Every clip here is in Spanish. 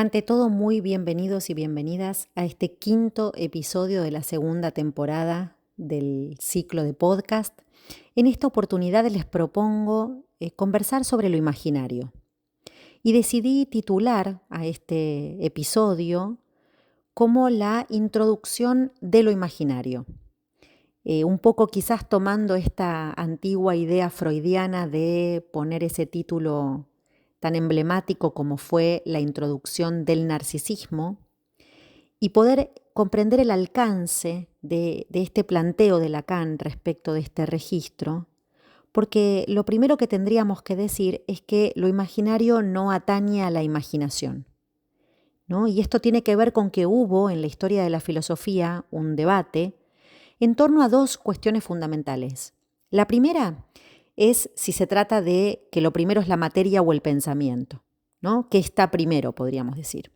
Ante todo, muy bienvenidos y bienvenidas a este quinto episodio de la segunda temporada del ciclo de podcast. En esta oportunidad les propongo conversar sobre lo imaginario y decidí titular a este episodio como la introducción de lo imaginario. Un poco quizás tomando esta antigua idea freudiana de poner ese título tan emblemático como fue la introducción del narcisismo y poder comprender el alcance de este planteo de Lacan respecto de este registro, porque lo primero que tendríamos que decir es que lo imaginario no atañe a la imaginación, ¿no? Y esto tiene que ver con que hubo en la historia de la filosofía un debate en torno a dos cuestiones fundamentales. La primera es si se trata de que lo primero es la materia o el pensamiento, ¿no? ¿Qué está primero, podríamos decir?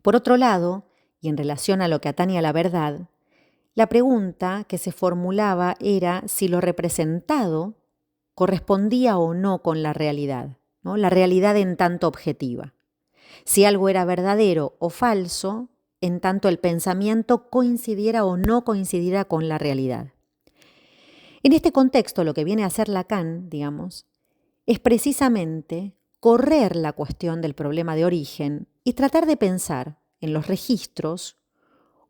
Por otro lado, y en relación a lo que atañe a la verdad, la pregunta que se formulaba era si lo representado correspondía o no con la realidad, ¿no? La realidad en tanto objetiva. Si algo era verdadero o falso, en tanto el pensamiento coincidiera o no coincidiera con la realidad. En este contexto, lo que viene a hacer Lacan, digamos, es precisamente correr la cuestión del problema de origen y tratar de pensar en los registros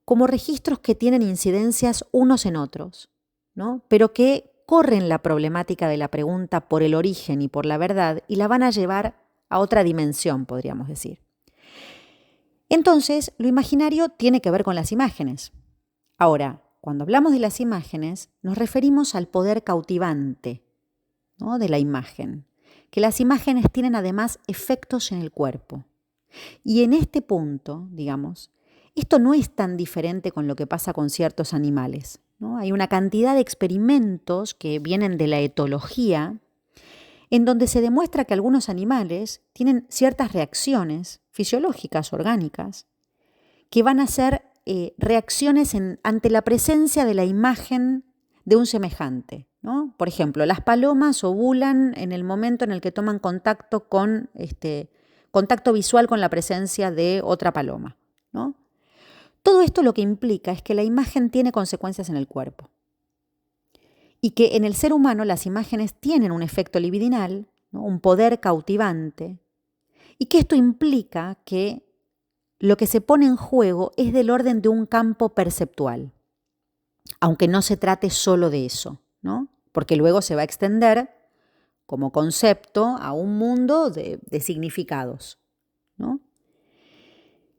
como registros que tienen incidencias unos en otros, ¿no? Pero que corren la problemática de la pregunta por el origen y por la verdad y la van a llevar a otra dimensión, podríamos decir. Entonces, lo imaginario tiene que ver con las imágenes. Ahora, cuando hablamos de las imágenes, nos referimos al poder cautivante, ¿no?, de la imagen, que las imágenes tienen además efectos en el cuerpo. Y en este punto, digamos, esto no es tan diferente con lo que pasa con ciertos animales, ¿no? Hay una cantidad de experimentos que vienen de la etología en donde se demuestra que algunos animales tienen ciertas reacciones fisiológicas, orgánicas, que van a ser reacciones ante la presencia de la imagen de un semejante, ¿no? Por ejemplo, las palomas ovulan en el momento en el que toman contacto visual con la presencia de otra paloma, ¿no? Todo esto lo que implica es que la imagen tiene consecuencias en el cuerpo y que en el ser humano las imágenes tienen un efecto libidinal, ¿no?, un poder cautivante, y que esto implica que lo que se pone en juego es del orden de un campo perceptual, aunque no se trate solo de eso, ¿no? Porque luego se va a extender como concepto a un mundo de significados, ¿no?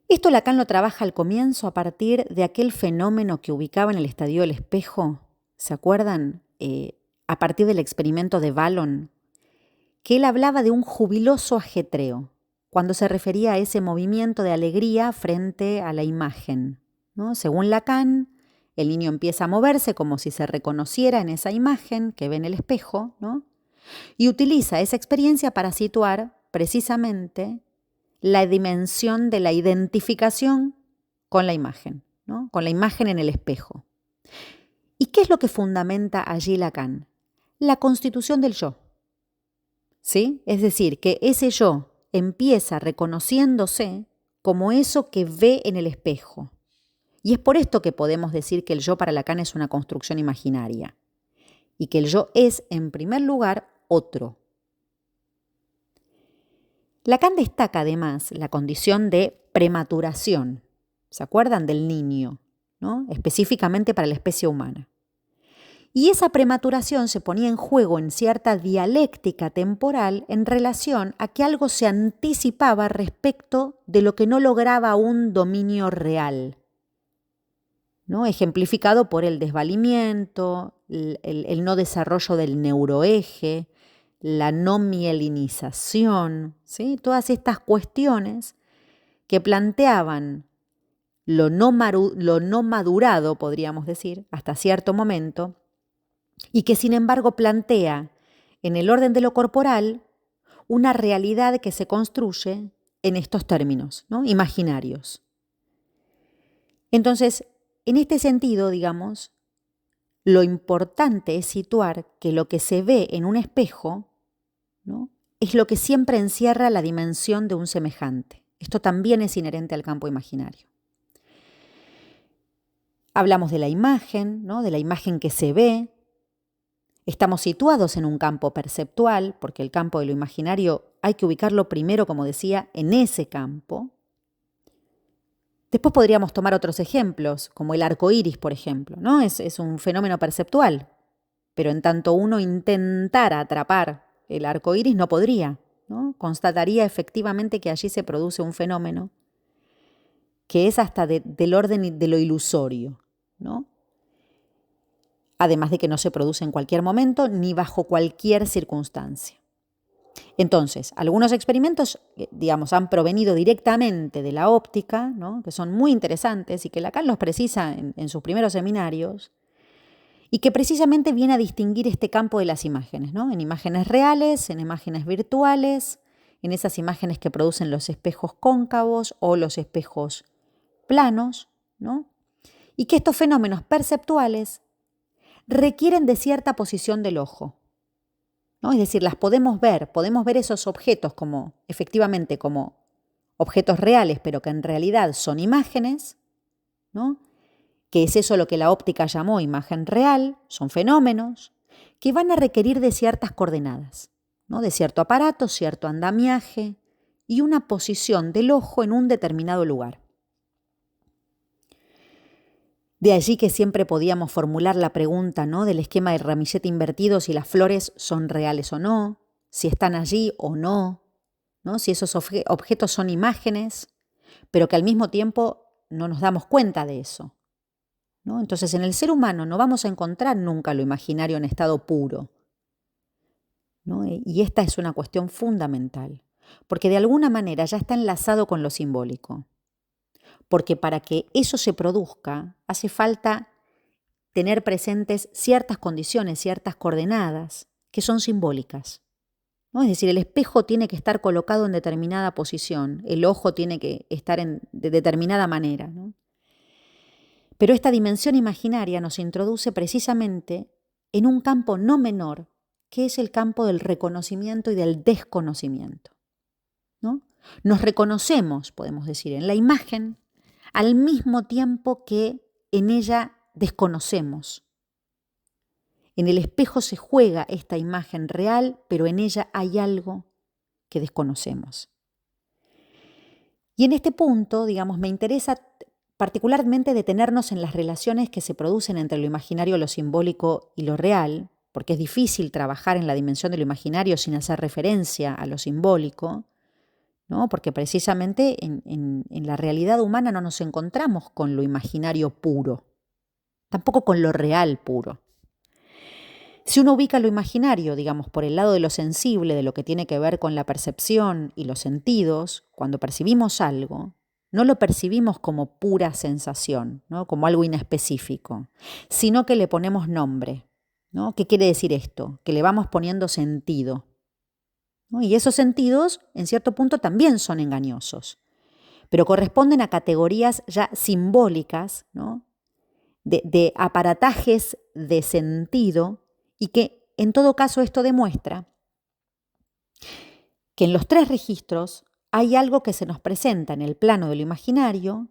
Esto Lacan lo trabaja al comienzo a partir de aquel fenómeno que ubicaba en el estadio del espejo, ¿se acuerdan? A partir del experimento de Vallon, que él hablaba de un jubiloso ajetreo, cuando se refería a ese movimiento de alegría frente a la imagen, ¿no? Según Lacan, el niño empieza a moverse como si se reconociera en esa imagen que ve en el espejo, ¿no? Y utiliza esa experiencia para situar precisamente la dimensión de la identificación con la imagen, ¿no?, con la imagen en el espejo. ¿Y qué es lo que fundamenta allí Lacan? La constitución del yo, ¿sí? Es decir, que ese yo empieza reconociéndose como eso que ve en el espejo. Y es por esto que podemos decir que el yo para Lacan es una construcción imaginaria y que el yo es, en primer lugar, otro. Lacan destaca además la condición de prematuración, ¿se acuerdan?, del niño, ¿no?, específicamente para la especie humana. Y esa prematuración se ponía en juego en cierta dialéctica temporal en relación a que algo se anticipaba respecto de lo que no lograba un dominio real, ¿no?, ejemplificado por el desvalimiento, el no desarrollo del neuroeje, la no mielinización, ¿sí? Todas estas cuestiones que planteaban lo no madurado, podríamos decir, hasta cierto momento, y que sin embargo plantea en el orden de lo corporal una realidad que se construye en estos términos, ¿no?, imaginarios. Entonces, en este sentido, digamos, lo importante es situar que lo que se ve en un espejo, ¿no?, es lo que siempre encierra la dimensión de un semejante, Esto también es inherente al campo imaginario. Hablamos de la imagen, ¿no? De la imagen que se ve. Estamos situados en un campo perceptual, porque el campo de lo imaginario hay que ubicarlo primero, como decía, en ese campo. Después podríamos tomar otros ejemplos, como el arco iris, por ejemplo, ¿no? Es un fenómeno perceptual, pero en tanto uno intentara atrapar el arco iris, no podría, ¿no? Constataría efectivamente que allí se produce un fenómeno que es hasta del orden de lo ilusorio, ¿no? Además de que no se produce en cualquier momento ni bajo cualquier circunstancia. Entonces, algunos experimentos, han provenido directamente de la óptica, ¿no? Que son muy interesantes y que Lacan los precisa en sus primeros seminarios, y que precisamente viene a distinguir este campo de las imágenes, ¿no? En imágenes reales, en imágenes virtuales, en esas imágenes que producen los espejos cóncavos o los espejos planos, ¿no? Y que estos fenómenos perceptuales requieren de cierta posición del ojo, ¿no? Es decir, las podemos ver esos objetos efectivamente como objetos reales, pero que en realidad son imágenes, ¿no? Que es eso lo que la óptica llamó imagen real, son fenómenos que van a requerir de ciertas coordenadas, ¿no? De cierto aparato, cierto andamiaje y una posición del ojo en un determinado lugar. De allí que siempre podíamos formular la pregunta, ¿no? Del esquema del ramillete invertido, si las flores son reales o no, si están allí o no, ¿no? Si esos objetos son imágenes, pero que al mismo tiempo no nos damos cuenta de eso, ¿no? Entonces, en el ser humano no vamos a encontrar nunca lo imaginario en estado puro, ¿no? Y esta es una cuestión fundamental, porque de alguna manera ya está enlazado con lo simbólico. Porque para que eso se produzca, hace falta tener presentes ciertas condiciones, ciertas coordenadas, que son simbólicas, ¿no? Es decir, el espejo tiene que estar colocado en determinada posición, el ojo tiene que estar de determinada manera, ¿no? Pero esta dimensión imaginaria nos introduce precisamente en un campo no menor, que es el campo del reconocimiento y del desconocimiento, ¿no? Nos reconocemos, podemos decir, en la imagen, al mismo tiempo que en ella desconocemos. En el espejo se juega esta imagen real, pero en ella hay algo que desconocemos. Y en este punto, me interesa particularmente detenernos en las relaciones que se producen entre lo imaginario, lo simbólico y lo real, porque es difícil trabajar en la dimensión de lo imaginario sin hacer referencia a lo simbólico, ¿no? Porque precisamente en la realidad humana no nos encontramos con lo imaginario puro, tampoco con lo real puro. Si uno ubica lo imaginario, por el lado de lo sensible, de lo que tiene que ver con la percepción y los sentidos, cuando percibimos algo, no lo percibimos como pura sensación, ¿no? Como algo inespecífico, sino que le ponemos nombre, ¿no? ¿Qué quiere decir esto? Que le vamos poniendo sentido, ¿no? Y esos sentidos, en cierto punto, también son engañosos, pero corresponden a categorías ya simbólicas, ¿no? de aparatajes de sentido, y que en todo caso esto demuestra que en los tres registros hay algo que se nos presenta en el plano de lo imaginario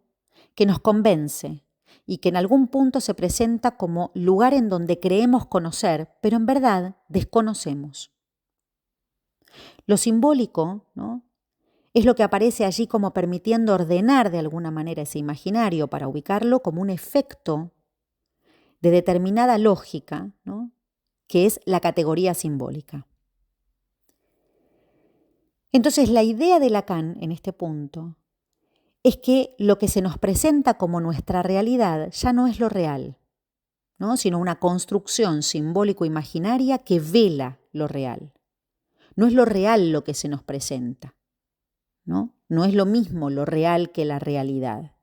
que nos convence y que en algún punto se presenta como lugar en donde creemos conocer, pero en verdad desconocemos. Lo simbólico, ¿no? Es lo que aparece allí como permitiendo ordenar de alguna manera ese imaginario para ubicarlo como un efecto de determinada lógica, ¿no? Que es la categoría simbólica. Entonces, la idea de Lacan en este punto es que lo que se nos presenta como nuestra realidad ya no es lo real, ¿no? Sino una construcción simbólico-imaginaria que vela lo real. No es lo real lo que se nos presenta, ¿no? No es lo mismo lo real que la realidad.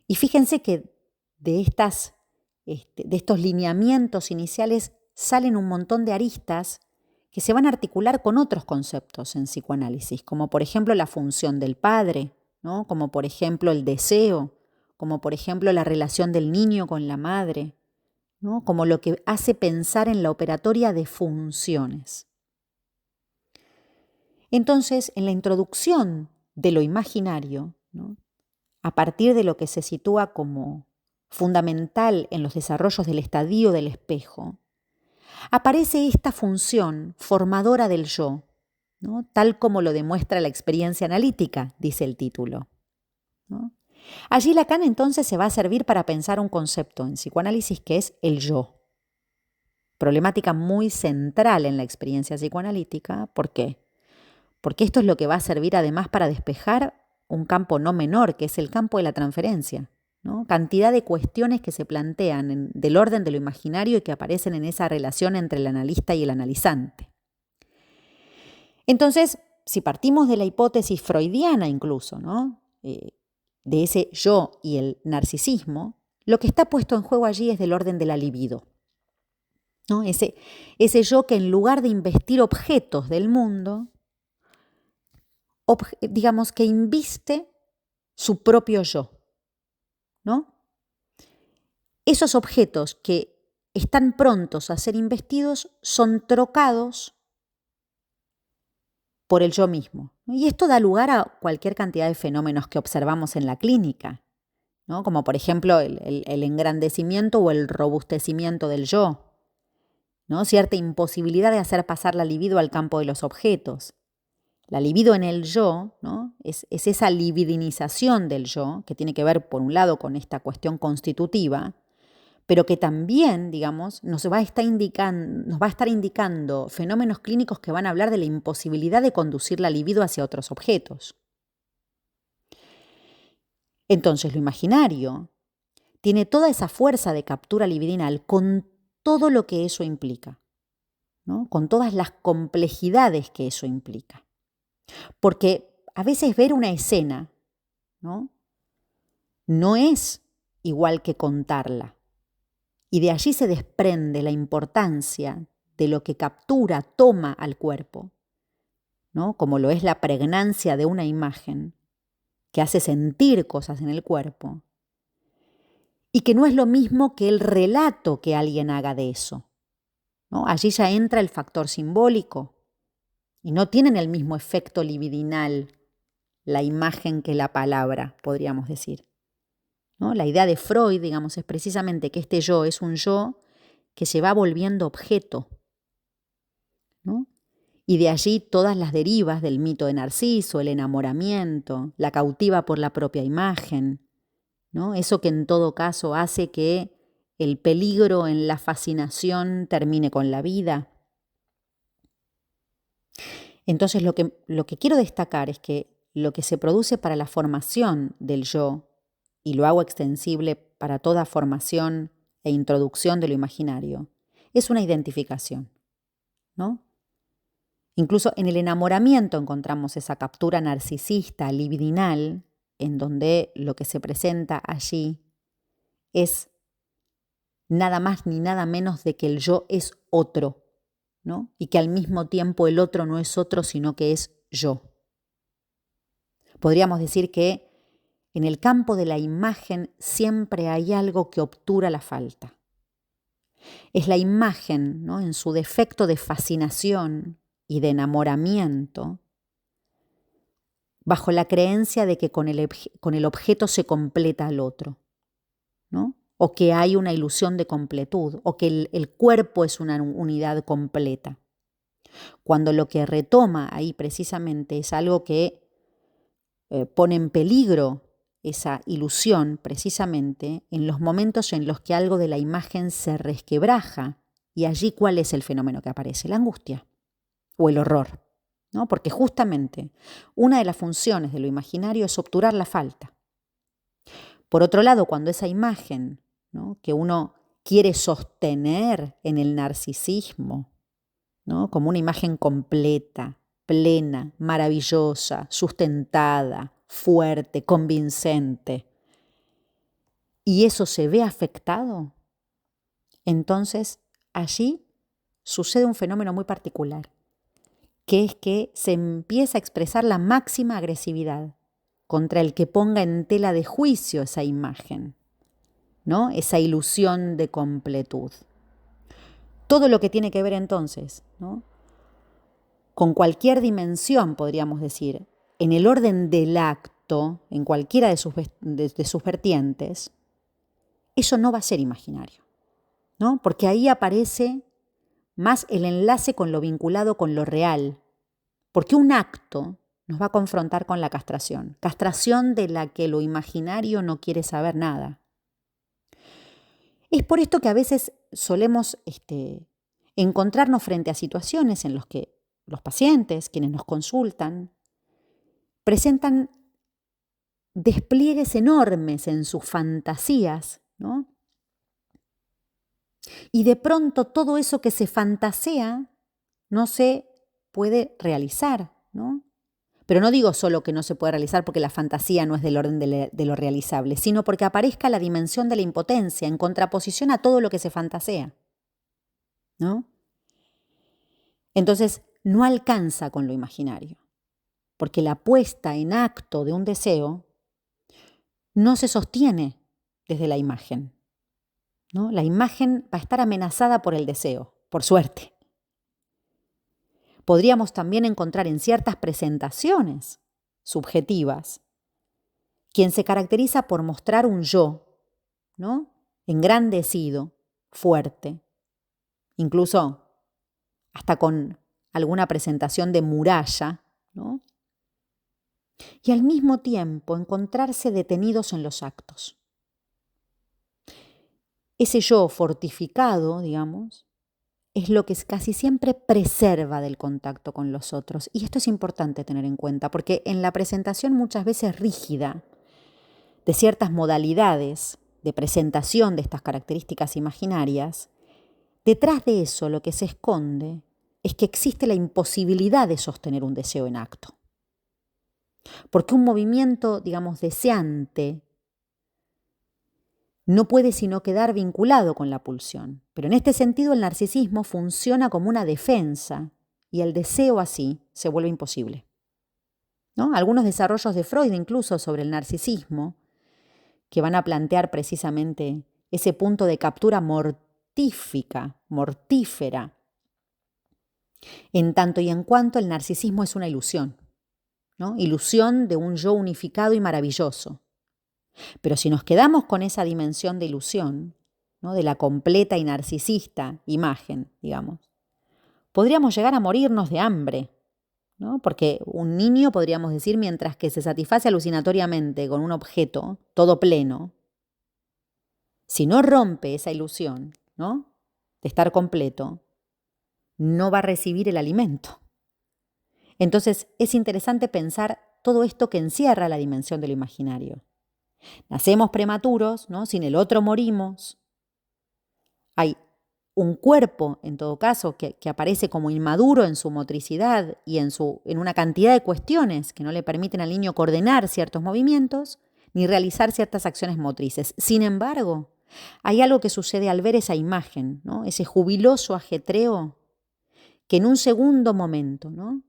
Y fíjense que de estos lineamientos iniciales salen un montón de aristas que se van a articular con otros conceptos en psicoanálisis, como por ejemplo la función del padre, ¿no? Como por ejemplo el deseo, como por ejemplo la relación del niño con la madre, ¿no? Como lo que hace pensar en la operatoria de funciones. Entonces, en la introducción de lo imaginario, ¿no?, a partir de lo que se sitúa como fundamental en los desarrollos del estadio del espejo, aparece esta función formadora del yo, ¿no?, tal como lo demuestra la experiencia analítica, dice el título, ¿no? Allí Lacan entonces se va a servir para pensar un concepto en psicoanálisis que es el yo. Problemática muy central en la experiencia psicoanalítica. ¿Por qué? Porque esto es lo que va a servir además para despejar un campo no menor, que es el campo de la transferencia, ¿no? Cantidad de cuestiones que se plantean del orden de lo imaginario y que aparecen en esa relación entre el analista y el analizante. Entonces, si partimos de la hipótesis freudiana incluso, ¿no?, de ese yo y el narcisismo, lo que está puesto en juego allí es del orden de la libido, ¿no? Ese yo que en lugar de investir objetos del mundo, digamos que inviste su propio yo, ¿no? Esos objetos que están prontos a ser investidos son trocados por el yo mismo. Y esto da lugar a cualquier cantidad de fenómenos que observamos en la clínica, ¿no?, como por ejemplo el engrandecimiento o el robustecimiento del yo, ¿no?, cierta imposibilidad de hacer pasar la libido al campo de los objetos. La libido en el yo, ¿no?, es esa libidinización del yo, que tiene que ver, por un lado, con esta cuestión constitutiva, pero que también, digamos, nos va a estar indicando fenómenos clínicos que van a hablar de la imposibilidad de conducir la libido hacia otros objetos. Entonces, lo imaginario tiene toda esa fuerza de captura libidinal con todo lo que eso implica, ¿no?, con todas las complejidades que eso implica. Porque a veces ver una escena, ¿no?, no es igual que contarla. Y de allí se desprende la importancia de lo que captura, toma al cuerpo, ¿no?, como lo es la pregnancia de una imagen que hace sentir cosas en el cuerpo, y que no es lo mismo que el relato que alguien haga de eso, ¿no? Allí ya entra el factor simbólico y no tienen el mismo efecto libidinal la imagen que la palabra, podríamos decir, ¿no? La idea de Freud, digamos, es precisamente que este yo es un yo que se va volviendo objeto, ¿no? Y de allí todas las derivas del mito de Narciso, el enamoramiento, la cautiva por la propia imagen, ¿no?, eso que en todo caso hace que el peligro en la fascinación termine con la vida. Entonces lo que quiero destacar es que lo que se produce para la formación del yo, y lo hago extensible para toda formación e introducción de lo imaginario, es una identificación, ¿no? Incluso en el enamoramiento encontramos esa captura narcisista, libidinal, en donde lo que se presenta allí es nada más ni nada menos de que el yo es otro, ¿no?, y que al mismo tiempo el otro no es otro, sino que es yo. Podríamos decir que en el campo de la imagen siempre hay algo que obtura la falta. Es la imagen, ¿no?, en su defecto de fascinación y de enamoramiento, bajo la creencia de que con el objeto se completa al otro, ¿no?, o que hay una ilusión de completud, o que el cuerpo es una unidad completa. Cuando lo que retoma ahí precisamente es algo que pone en peligro esa ilusión precisamente en los momentos en los que algo de la imagen se resquebraja. Y allí, ¿cuál es el fenómeno que aparece? La angustia o el horror, ¿no? Porque justamente una de las funciones de lo imaginario es obturar la falta. Por otro lado, cuando esa imagen, ¿no?, que uno quiere sostener en el narcisismo, ¿no?, como una imagen completa, plena, maravillosa, sustentada, fuerte, convincente, y eso se ve afectado, entonces allí sucede un fenómeno muy particular, que es que se empieza a expresar la máxima agresividad contra el que ponga en tela de juicio esa imagen, ¿no?, esa ilusión de completud. Todo lo que tiene que ver entonces, ¿no?, con cualquier dimensión, podríamos decir, en el orden del acto, en cualquiera de sus vertientes, eso no va a ser imaginario, ¿no? Porque ahí aparece más el enlace con lo vinculado con lo real, porque un acto nos va a confrontar con la castración de la que lo imaginario no quiere saber nada. Es por esto que a veces solemos encontrarnos frente a situaciones en las que los pacientes, quienes nos consultan, presentan despliegues enormes en sus fantasías, ¿no? Y de pronto todo eso que se fantasea no se puede realizar, ¿no? Pero no digo solo que no se puede realizar porque la fantasía no es del orden de lo realizable, sino porque aparezca la dimensión de la impotencia en contraposición a todo lo que se fantasea, ¿no? Entonces, no alcanza con lo imaginario, porque la puesta en acto de un deseo no se sostiene desde la imagen, ¿no? La imagen va a estar amenazada por el deseo, por suerte. Podríamos también encontrar en ciertas presentaciones subjetivas quien se caracteriza por mostrar un yo, ¿no? Engrandecido, fuerte, incluso hasta con alguna presentación de muralla, ¿no? Y al mismo tiempo encontrarse detenidos en los actos. Ese yo fortificado, digamos, es lo que casi siempre preserva del contacto con los otros. Y esto es importante tener en cuenta, porque en la presentación muchas veces rígida de ciertas modalidades de presentación de estas características imaginarias, detrás de eso lo que se esconde es que existe la imposibilidad de sostener un deseo en acto. Porque un movimiento, digamos, deseante no puede sino quedar vinculado con la pulsión. Pero en este sentido el narcisismo funciona como una defensa y el deseo así se vuelve imposible, ¿no? Algunos desarrollos de Freud incluso sobre el narcisismo que van a plantear precisamente ese punto de captura mortífera, en tanto y en cuanto el narcisismo es una ilusión, ¿no? Ilusión de un yo unificado y maravilloso. Pero si nos quedamos con esa dimensión de ilusión, ¿no? De la completa y narcisista imagen, digamos, podríamos llegar a morirnos de hambre, ¿no? Porque un niño, podríamos decir, mientras que se satisface alucinatoriamente con un objeto todo pleno, si no rompe esa ilusión, ¿no? De estar completo, no va a recibir el alimento. Entonces es interesante pensar todo esto que encierra la dimensión de lo imaginario. Nacemos prematuros, ¿no? Sin el otro morimos. Hay un cuerpo, en todo caso, que aparece como inmaduro en su motricidad y en una cantidad de cuestiones que no le permiten al niño coordinar ciertos movimientos ni realizar ciertas acciones motrices. Sin embargo, hay algo que sucede al ver esa imagen, ¿no? Ese jubiloso ajetreo que en un segundo momento, ¿no?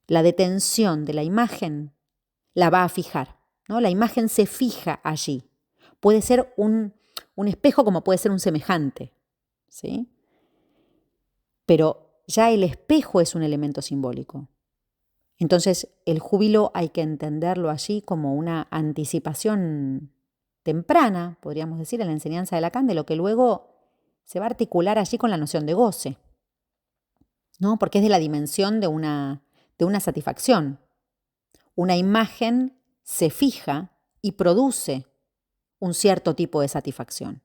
La detención de la imagen la va a fijar, ¿no? La imagen se fija allí. Puede ser un espejo como puede ser un semejante, ¿sí? Pero ya el espejo es un elemento simbólico. Entonces, el júbilo hay que entenderlo allí como una anticipación temprana, podríamos decir, en la enseñanza de Lacan, de lo que luego se va a articular allí con la noción de goce, ¿no? Porque es de la dimensión de una satisfacción. Una imagen se fija y produce un cierto tipo de satisfacción.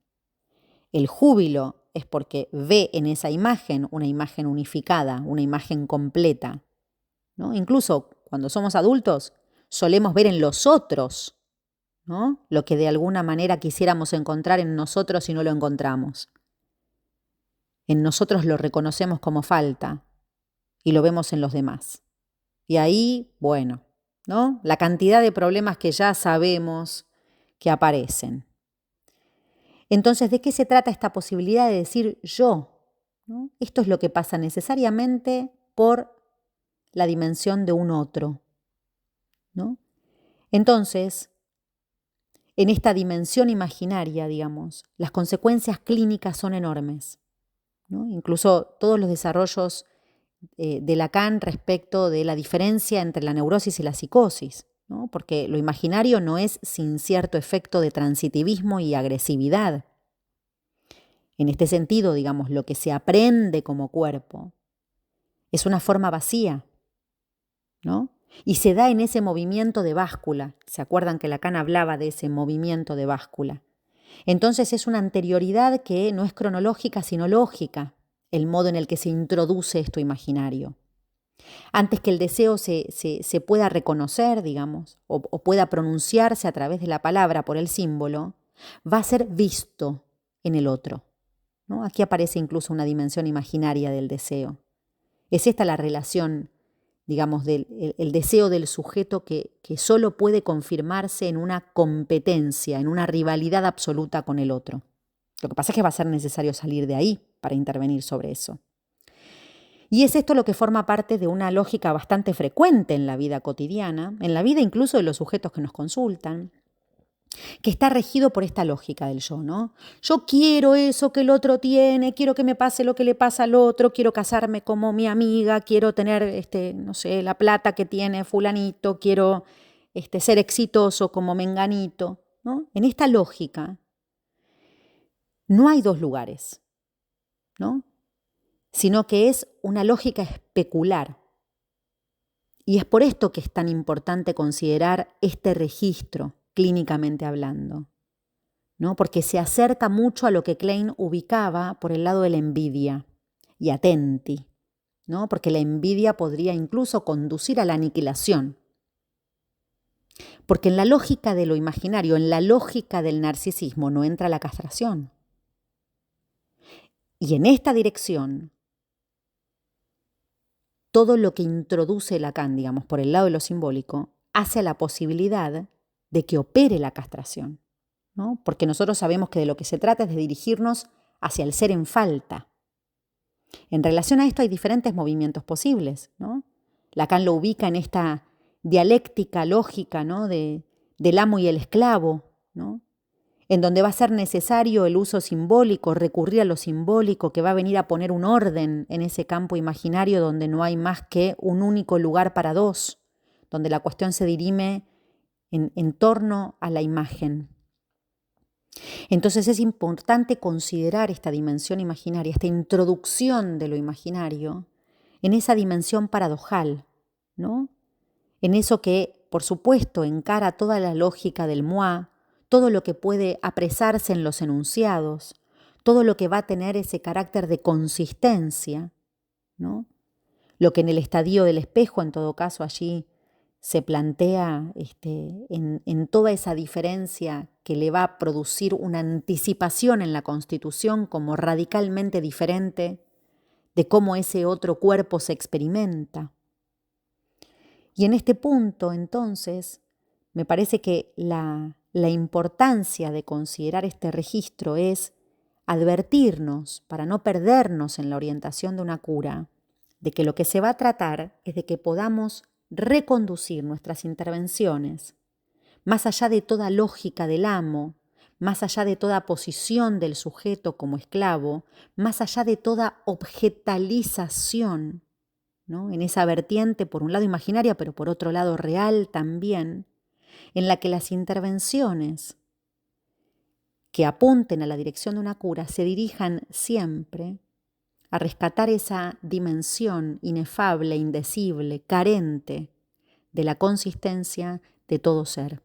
El júbilo es porque ve en esa imagen una imagen unificada, una imagen completa, ¿no? Incluso cuando somos adultos solemos ver en los otros, ¿no? Lo que de alguna manera quisiéramos encontrar en nosotros y no lo encontramos. En nosotros lo reconocemos como falta y lo vemos en los demás. Y ahí, bueno, ¿no? La cantidad de problemas que ya sabemos que aparecen. Entonces, ¿de qué se trata esta posibilidad de decir yo? ¿No? Esto es lo que pasa necesariamente por la dimensión de un otro, ¿no? Entonces, en esta dimensión imaginaria, digamos, las consecuencias clínicas son enormes, ¿no? Incluso todos los desarrollos de Lacan respecto de la diferencia entre la neurosis y la psicosis, ¿no? Porque lo imaginario no es sin cierto efecto de transitivismo y agresividad. En este sentido, digamos, lo que se aprende como cuerpo es una forma vacía, ¿no? Y se da en ese movimiento de báscula. ¿Se acuerdan que Lacan hablaba de ese movimiento de báscula? Entonces es una anterioridad que no es cronológica, sino lógica, el modo en el que se introduce esto imaginario. Antes que el deseo se pueda reconocer, digamos, o pueda pronunciarse a través de la palabra por el símbolo, va a ser visto en el otro, ¿no? Aquí aparece incluso una dimensión imaginaria del deseo. Es esta la relación, digamos, del el deseo del sujeto que solo puede confirmarse en una competencia, en una rivalidad absoluta con el otro. Lo que pasa es que va a ser necesario salir de ahí para intervenir sobre eso. Y es esto lo que forma parte de una lógica bastante frecuente en la vida cotidiana, en la vida incluso de los sujetos que nos consultan, que está regido por esta lógica del yo, ¿no? Yo quiero eso que el otro tiene, quiero que me pase lo que le pasa al otro, quiero casarme como mi amiga, quiero tener, no sé, la plata que tiene fulanito, quiero ser exitoso como menganito, ¿no? En esta lógica no hay dos lugares, ¿no? Sino que es una lógica especular. Y es por esto que es tan importante considerar este registro, clínicamente hablando, ¿no? Porque se acerca mucho a lo que Klein ubicaba por el lado de la envidia y atenti, ¿no? Porque la envidia podría incluso conducir a la aniquilación. Porque en la lógica de lo imaginario, en la lógica del narcisismo, no entra la castración. Y en esta dirección, todo lo que introduce Lacan, digamos, por el lado de lo simbólico, hace a la posibilidad de que opere la castración, ¿no? Porque nosotros sabemos que de lo que se trata es de dirigirnos hacia el ser en falta. En relación a esto hay diferentes movimientos posibles, ¿no? Lacan lo ubica en esta dialéctica lógica, ¿no? del amo y el esclavo, ¿no? En donde va a ser necesario el uso simbólico, recurrir a lo simbólico, que va a venir a poner un orden en ese campo imaginario donde no hay más que un único lugar para dos, donde la cuestión se dirime en torno a la imagen. Entonces es importante considerar esta dimensión imaginaria, esta introducción de lo imaginario, en esa dimensión paradojal, ¿no? En eso que, por supuesto, encara toda la lógica del moi, todo lo que puede apresarse en los enunciados, todo lo que va a tener ese carácter de consistencia, ¿no? Lo que en el estadio del espejo, en todo caso, allí se plantea en toda esa diferencia que le va a producir una anticipación en la constitución como radicalmente diferente de cómo ese otro cuerpo se experimenta. Y en este punto, entonces, me parece que la importancia de considerar este registro es advertirnos, para no perdernos en la orientación de una cura, de que lo que se va a tratar es de que podamos reconducir nuestras intervenciones, más allá de toda lógica del amo, más allá de toda posición del sujeto como esclavo, más allá de toda objetalización, ¿no? En esa vertiente, por un lado imaginaria, pero por otro lado real también, en la que las intervenciones que apunten a la dirección de una cura se dirijan siempre a rescatar esa dimensión inefable, indecible, carente de la consistencia de todo ser.